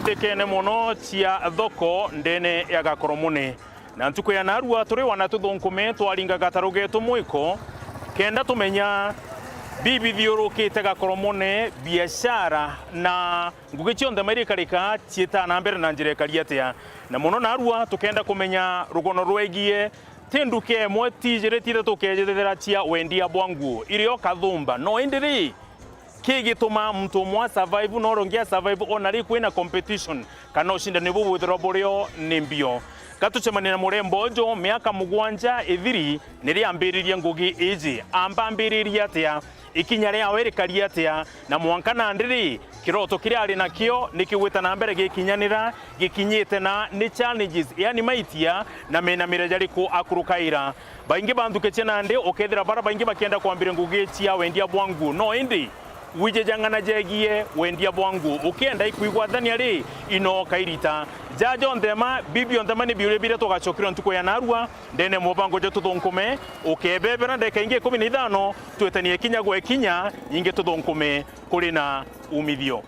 Tekene mono cia thoko ndene ya Gakoromone na ntuko ya narua turi wana tuthunkume twaringa gataro getu mwiko kenda tumenya bibi thiurukite Gakoromone biashara na ngugi cionthe marikarika cieta na mbere na njira kariatia na mono narua tukenda kumenya rugono rwegie tinduke mwe tijiretire tukejethera cia wendia bwangu irio kathumba no indiri kigituma mtu mwa survive no rongia survive onari kwina competition kana ushindani bubuthiro burio ni mbio katucemania na murembo njo miaka mugwanja ithiri niriambiririe ngugi iji ambambiririe atia ikinya ria werikaria atia na mwankana ndiri kiroto kiria ari nakio nikigwita na mbere gikinyanira gikinyite na ni challenges yani maitia na mena mirejari ku akurukaira baingi banduke na ndi okethira bara baingi bakienda kuambira ngugi cia wendia bwangu no indi wije jangana jegie wendia bwangu ukienda ikuigwathania ri ino kairita jajo ndema bibi ndema ni biure bire tugacokira ntuko ya narua ndene mubango je tuthunkume ukebebera ndeka inge 15 twetanie kinya gwe kinya inge tuthunkume kuri na umithio.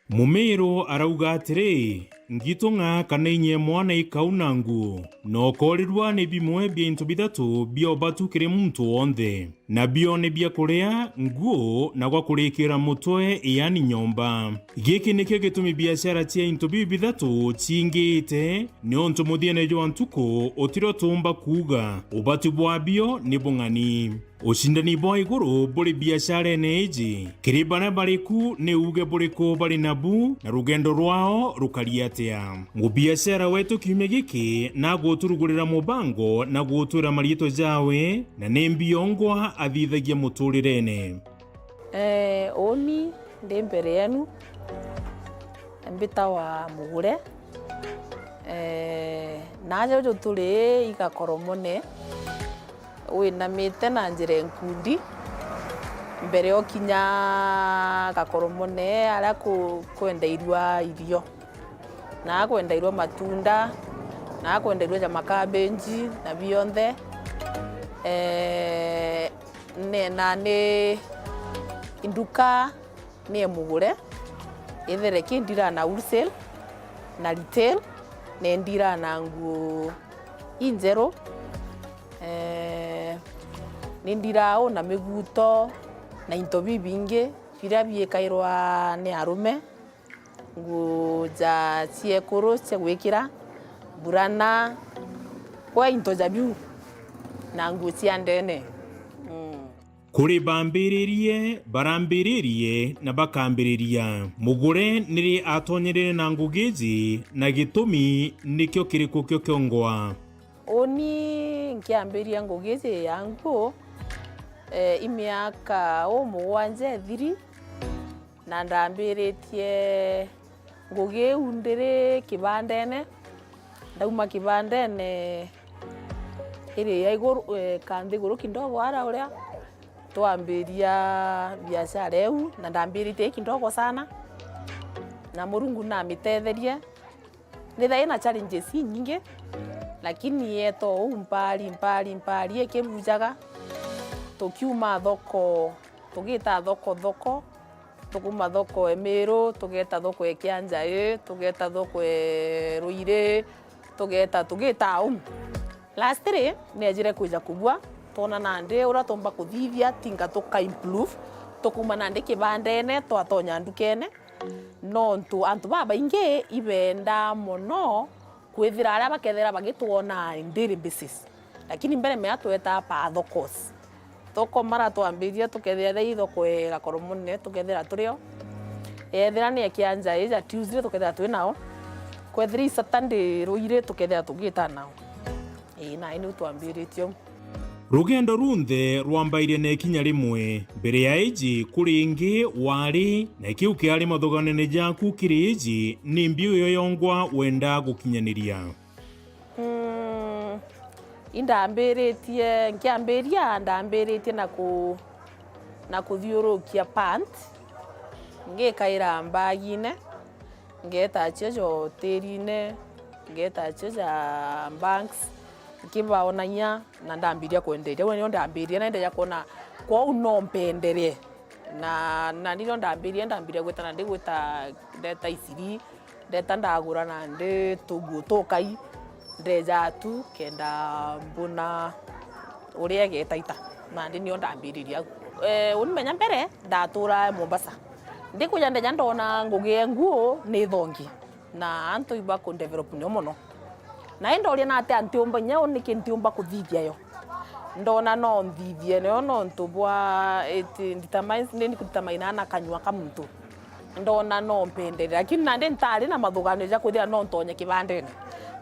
Mumiro arauga atiri ngitunga kana inye mwana ikaunangu no korirwa ni bimwe bintu bithatu bio batukire muntu onthe na bio ni bia kuria nguo na gwa kurikira mutwe yani nyomba giki nikio gitumi biashara cia into bithatu cingite ni onto muthiene jo antuko otiro tumba kuga ubatu bwa bio ni bung'ani ushindani bwa iguru buri biashara neji kiribana bariku ni uge buriko bari nabu na rugendo rwao rukariatia ngu biashara wetu kiumia giki na guturugurira mubango na gutura marieto jawe na nembiongwa athithagia muturirene oni ndi mbere yenu mbita wa mugure naje jo turi Gakoromone winamite na njira nkundi mbere okinya Gakoromone ara kwendeirwa irio na kwendeirwa matunda na kwendeirwa ja makabenji na bionthe ne induka ni mugure ithere kindira na wholesale na retail ne ndira na nguo inzero nindirao na miguto na into bibinge biria biekairwa ni arume nguo ja ciekuru cia gwikira burana kwa into ja biu na nguo cia ndene kuri bambiririe barambiririe na bakambiriria mugure niri atonyerere na ngugiji na gitumi nikyo kiriko kyo kyongwa oni nkiambiria ngugiji yangu imiaka mugwanja thiri na ndambiritie ngugi undire kibandene ndauma kibandene iri ya iguru kandi guru kindogo ara uria twambiria biashara eu na ndambirite kindogo sana na Murungu na mitetherie ni thaina challenges nyingi lakini yeto mpali ekirujaga tukiuma thoko tugita thoko tukuma thoko Emiru tugeta thoko Kianjai tugeta thoko Ruire tugeta last year nejire kuja kubwa tona nande ura tomba kuthithia tinga tuka improve tukuma nande kibandene twatonya ndukene no antu baba inge ibenda mono kwithira aria bakethera bagituona in daily basis lakini mbere me atweta pa thokos thoko mara twambiria tukethera thoko Gakoromone tukethera turio ethera ni Kianjai ja Tuesday tukethera twinao kwethira Saturday Ruire tukethera tugita nao na inu twambiritio rugendo runthe rwambairie na ikinya rimwe mbere ya iji kuri ingi wari na kiu kiari mathuganene jaku kiri iji ni mbiu yo yongwa wenda gukinyaniria indambiritie nkiambiria ndambiritie na kuthiurukia pant ngikaira mbagine ngeta chejo terine ngeta cheja banks kibaonanya na ndambiria kwenderia we ndio ndambiria na ndio kuona kwa unompendere na ndio ndambirie gwetana ndigweta ndeta isiri ndeta ndagura na ndi tugu tokai ndeja tu kenda mbuna uria getaita na ndi ndio ndambiriria unimenya mbere ndatura Mombasa ndikuja ndeja ndona ngugi nguo ni thongi na antu iba ku develop nyo muno na ndoria na ate antiumba nyao nikintiumba kuthithia yo ndona no nthithie no ntubwa determines ni kutamaina na kanywa ka muntu ndona no mpendere lakini nande ntari na mathugano ja kuthia no ntonye kibandene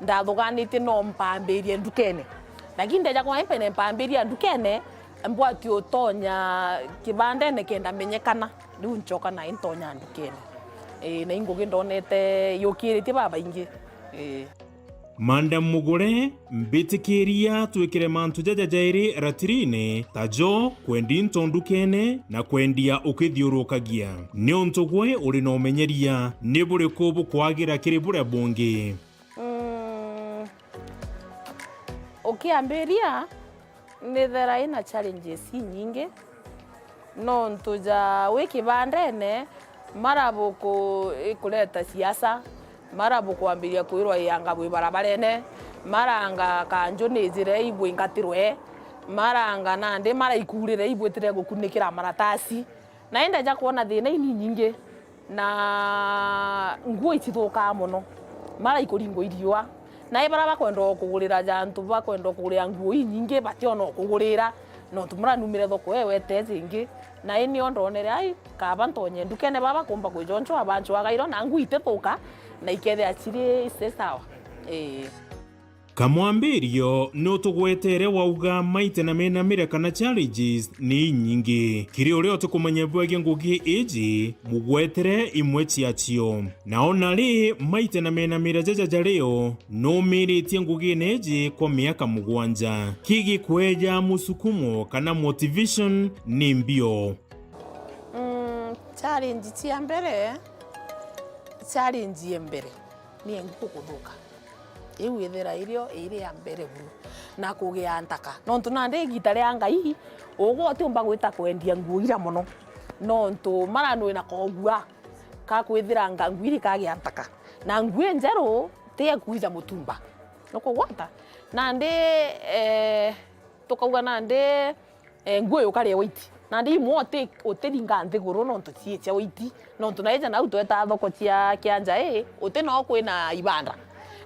ndathuganite no mpambirie ndukene lakini ndeja kwa mpene mpambirie ndukene mbwati utonya kibandene kenda menyekana riu nchoka na intonya ndukene na ingugi ndonete yukirite baba ingi Madam Mugure mbitikiria twikire mantu jajajairi ratirine tajo kwendi ntondukene na kwendia ukithiurukagia ni untu gwe uri no menyeria ni buri kubu kwagira kiri bure bungi ukiambiria ni thera ina challenges nyingi no ntuja wiki bandene marabuku ikuleta siasa marabu kuambiria kuirwa yanga bwi barabarene maranga kanjo nizire ibwe ngatirwe maranga nande mara ikurire ibwe tire gukunikira maratasi na enda ja kuona thina nyingi na nguo itithuka muno mara ikuringo iriwa na ibara bakwenda kugurira jantu bakwenda kugurira nguo nyingi bationo kugurira no tumura numire thoko wewe tezingi na ini ondonere ai kaba ntonye ndukene baba kumba kwijoncho abancho agairo na nguo itethuka na ikethe achiri sawa Kamwambirio no tugwetere wauga maite na mena mire kana challenges ni nyingi kiri urio tukumenya bwege ngugi iji mugwetere imwe ciacio naona ri maite na mena mire jajajareo no miritie ngugi neji kwa miaka 7 kigi kweja musukumo kana motivation ni mbio challenge cia mbere challenge mbere ni nguko kuthuka iu ithera irio iri ya mbere buru na kugia ntaka no ntunande gitare ya ngai ugo tiumba gwita kwendia nguo ira muno no ntu maranu ina kogua ka kwithira ngangwiri kagia ntaka na nguo njeru tie kuiza mutumba no kugwata nande tukauga nande nguo yukari witi nande imote utiringa nthiguru no ntucie cia witi no tunaija na utweta thoko cia kianja uti no kwina ibanda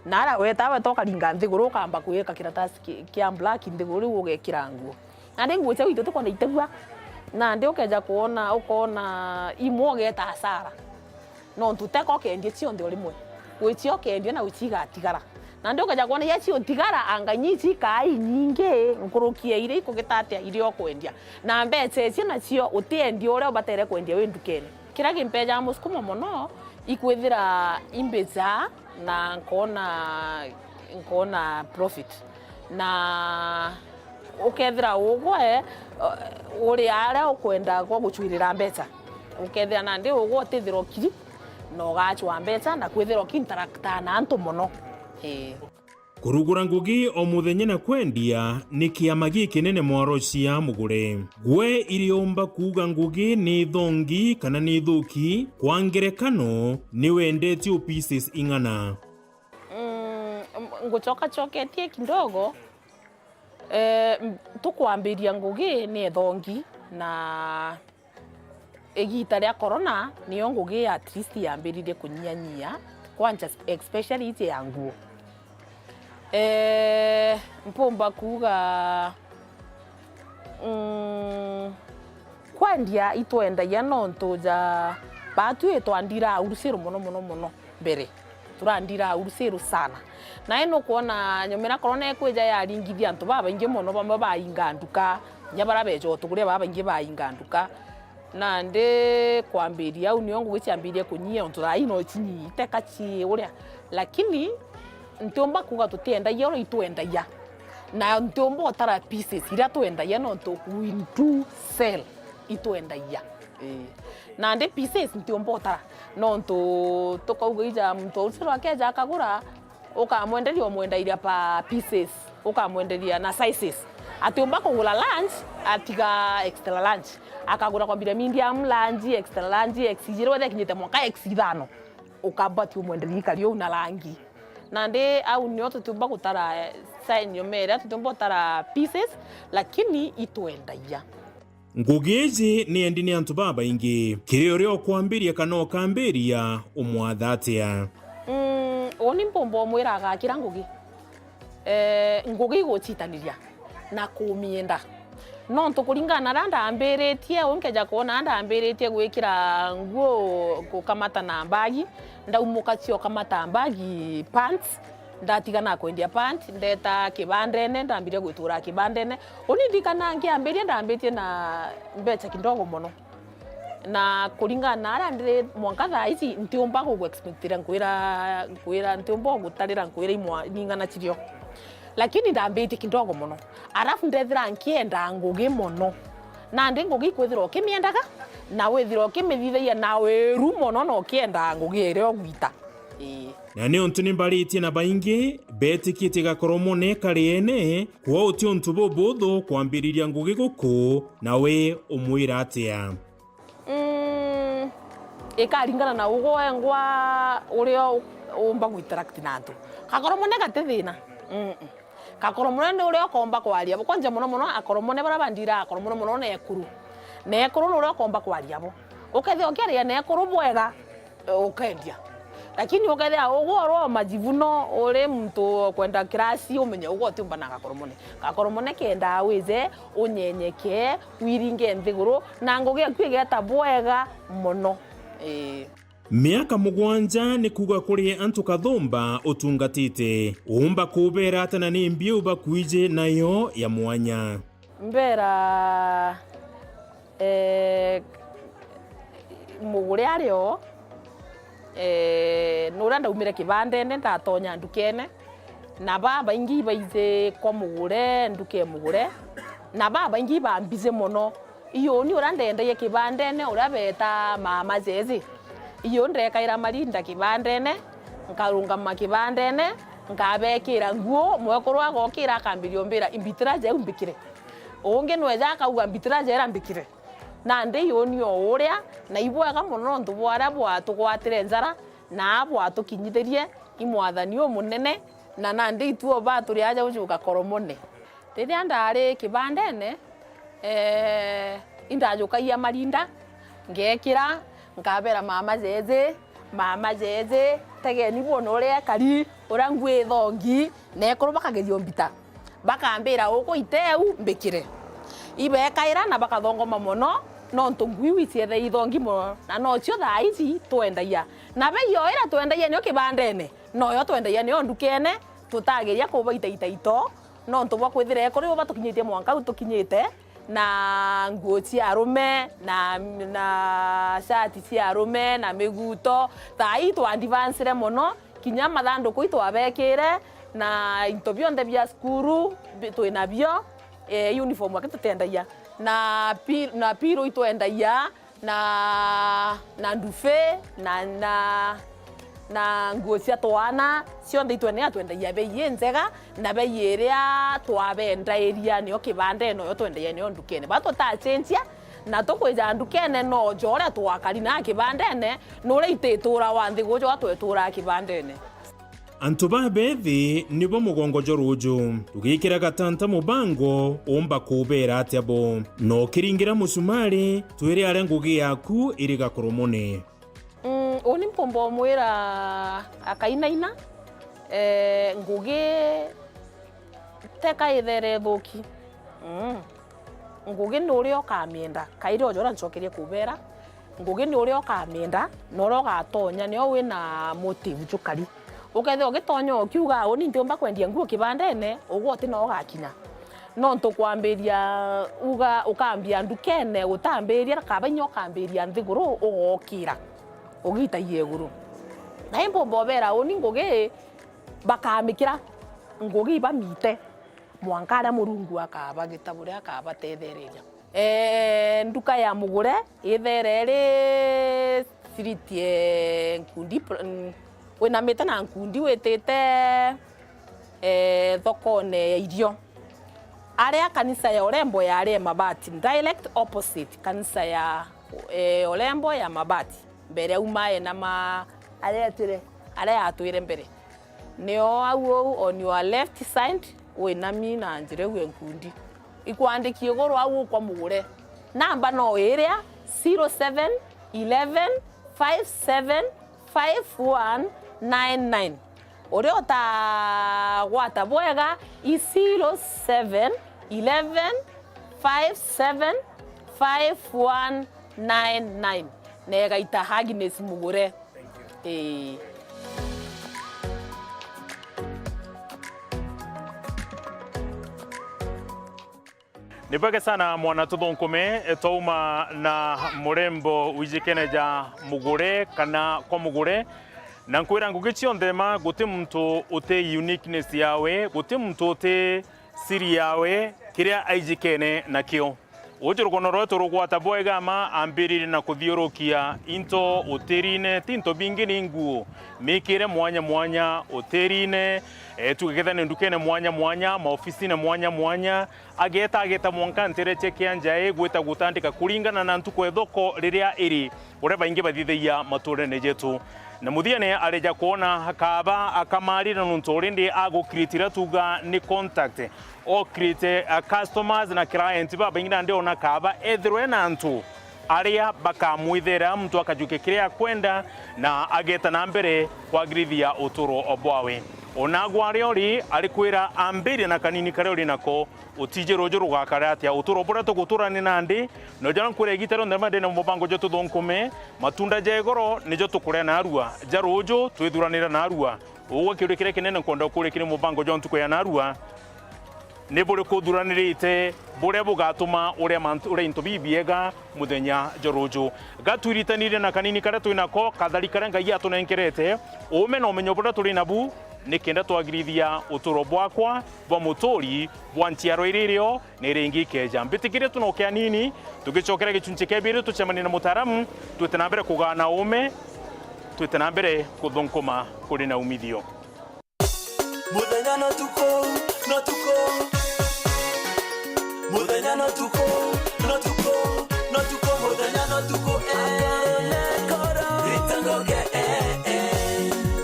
nara wetawe toka ringa nthiguru kamba kuika kiratasi kia black nthiguru ugekira nguo nande nguo cia witi tukona itegua nande ukeja kuona ukona imo geta hasara no ntuteko kendie cio ndi rimwe gwicio kendie na uciga tigara nande ukeja kuona ya cio tigara anga nyici kai nyingi nkurukie ire ikugitatia irio kwendia na mbeca cio na cio utiendi ure ubatere kwendia we ndukene kira kimpeja musukumo muno ikwithira imbeca na nkona profit na ukethira ugwe uri ara ukwenda kwa guchwirira mbeca ukethira nande ugwe tithiro kiri no gachwa mbeca na kwithira kintarakta na antu muno kurugura ngugi o muthenya na kwendia ni kiama gikinene mwaro cia Mugure gwe iriomba kuga ngugi ni thongi kana ni thuki kwa ngerekano ni wendetio pieces ing'ana nguchoka choketie kidogo tukwambiria ngugi ni thongi na igita ria corona niyo ngugi at least yambiririe kunyanyia kwanja especially ite ya nguo mpomba kuga kwandia itwendagia no ntuja batu etwandira urusiru muno mbere turandira urusiru sana na eno kuona nyomera corona ekweja ya ringithia antu baba inge muno bamwe bainga nduka nyabara bejo tuguria baba inge bainga nduka na nde kwambiria au niongo giciambiria kunyia onto ino chinyi tekachi uria lakini ntiomba kuga tutiendagia ro itwendagia na ntiomba otara pieces ira twendagia no to into sell itwendagia na nde pieces ntiomba otara no to tukauga ija mtu usiro akeja akagura ukamwenderia omwendairia pa pieces ukamwenderia na sizes atiomba kugula lunch atiga extra lunch akagura kwa bila medium lunch extra lunch exigire wethe kinyite mwaka exithano ukambati umwenderie kario una rangi na ndi au nio tutumba gutara sign yomera tutumba gutara pieces lakini itwendagia ngugi ici ni endi ni antu babaingi kiri urio kwambiria kana ukambiria umwatha atia oni mpombo mwiraga kira ngugi ngugi guchitaniria na kumienda no ntukuringana na ndambiritie unkeja kuona ndambiritie gwikira nguo gukamata na bagi ndaumuka cio kamata bagi pants ndatiga na kwendia pants ndeta kibandene ndambire gwitura kibandene unindikana ngiambirie ndambitie na mbecha kidogo muno na kuringana na ndire mwanka thaici ntiumba go expectira nkwira ntiumba gutarira nkwira imwa ningana chirio lakini ndambitie kidogo muno arafu ndethira nkienda ngugi muno na ndi ngugi kwithira ukimiendaga na withira ukimithithaia na wiru muno no kienda ngugi irio gwita na ni untu nimbaritie na baingi betikite gakoromone kariene kwa uti untu bubuthu kwambiriria ngugi guku nawe umwira atia ikaringana na ugo engwa urio umba guinteract na antu gakoromone gatithina gakoromone ni urio komba kwaria kwanja muno muno akoromone bara bandira akoromone muno nekuru nekuru urio komba kwaria bo ukethia ukiaria nekuru bwega ukendia lakini ukethia ugo majivuno uri mtu kwenda kirasi umenye ugo timba na gakoromone kenda wize unyenyeke wiringe nthiguru na ngugi kwigeta bwega muno miaka mugwanja ni kuga kuri antu kathumba utungatite umba kubera atana ni mbiu bakwije nayo ya mwanya mbera mugure ario nura ndaumire kibandene ndatonya ndukene na baba ingi baize kwa mugure nduke mugure na baba ingi bambize muno iyo ni ura ndende kibandene ura beta mama zezi iyo ndekaira marinda kibandene nkarunga makibandene nkabekira nguo mwekuru agokira akambirio mbira imbitira je umbikire unge nweja akauga mbitira je rambikire na ndi iyo ni uria na ibwaga muno ntu bwara bwatu gwatire nzara na bwatu kinyithirie imwathani munene na ndi ituo baturi aja ucuka koromone riria ndari kibandene indajukaia marinda ngekira nkabera mama zeze tegeni bono uria kari urangwe thongi nekuru bakagerio mbita bakambira uko iteu mbikire ibekaira na bakathongoma muno no ntungui wiciethe ithongi muno na no cio thaici twendagia na be yo ira twendagia nio kibandene no yo twendagia nio ndukene tutageria kubaita itaito no ntubwa kwithira kuri batukinyitie mwanka utukinyite na nguo cia arume na shati cia arume na miguto thai twandivancire muno kinya mathanduku itwabekire na into bionde bia skuru twina bio uniform wake tutendagia na piro itwendagia na ndufe na nguo cia twana cionthe itwenea twendagia bei njega na bei iria twabendairia nio kibande no yo twendagia nio ndukene bato ta chenjia na tukwija ndukene no jore twakari na kibandene no reitetura wanthi gojo atwetura kibandene antu babethi nibo mugongojo ruju tugikira gatanta mubango umba kubera atyabo no kiringira musumari twiri are ngugi yaku iri gakoromone oni mpombo mwira akainaina ngugi teka ithere thuki ngugi ni urio kamienda kaire ojora ncokerie kubera ngugi ni urio kamienda no ro gatonya nio wina motive chukari ukethe ugitonya ukiuga oni ntiumba kwendia nguo kibandene ugo ati no gakinya no ntukwambiria uga ukambia ndukene utambiria kabanyo kambiria nthiguru ugokira ugita yeguru na imbo bobera oni ngugi bakamikira ngugi bamite mwankara murungu akaba gitabure akaba tethereria nduka ya mugure itherere siritie nkundi wena meta na nkundi wetete thokone ya irio Area kanisa ya Olembo ya area Mabati, direct opposite kanisa ya Olembo ya Mabati. Mbere umae na area atwire mbere. Neo au on your left side we nami na njire we nkundi. Ikuandiki igoro au kwa mugure. Namba no area 07 11 57 5199. Ore ota wata boega is 07 11 57 5199. Nega ita Agnes Mugure. Nipake sana mwana tuthonkume etouma na murembo wijikeneja Mugure kana kwa Mugure na nkwira ngugi cionthema guti muntu uti uniqueness yawe guti muntu uti siri yawe kiria aijikene nakio ujurukono rwetu rugwata bwega ma ambirire na kuthiurukia into utirine tinto bingi ni nguo mikire mwanya mwanya utirine tugegethane ndukene mwanya mwanya maofisine mwanya mwanya ageta mwanka ntereche kianja gwita gutandika kuringana na ntuko ethoko riria iri ureba ingi bathithia maturene jetu na muthiane areja kuona hakaba akamarira nuntu urindi agukritira tuga ni contact o create customers na clients baba ingina ndio na kaba ethirwe na ntu aria bakamwithera mtu akajuke kiria kwenda na ageta na mbere kwa grithia uturo obwawe onagwa riori alikwira ambiri na kanini kariori nako utije rojo rugakara atia uturo bora to guturani nandi no jana kwire gitaro ndamande na mubango joto thonkume matunda jegoro nijo tukure na arua jarojo twithuranira na arua ugo kiurikire kinene konda kurikire mubango jontu kwa na arua ne bore kuthuranirite bore bugatuma ure mantu ure into bibiega muthenya jorojo gatwiritanire na kanini kare twinako kathari kare ngai atunenkerete ume no menyo bora turi nabu nikenda twagirithia uturo bwakwa bwa mutori bwa ntiaro iririo ni ringi keja mbitikire tunokea nini tugicokera gichunche kebiri tucemani na mutaramu twitena mbere kugana ume twitena mbere kuthonkoma kuri na umithio muthenya no tuko muthenya no tuko muthenya no tuko ritangoge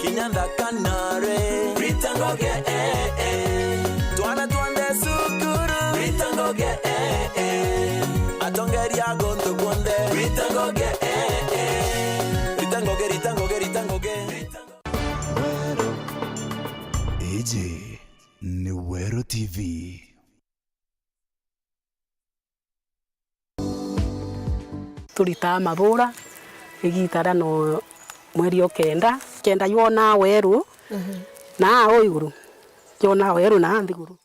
kinyanda kanare ritangoge twana twande sukuru ritangoge atongeria gonto kwonde ritangoge ritangoge Eje ni Wero TV. Tulita mabura igitara no mweri okenda yona Weru na o iguru yona Weru na ndiguru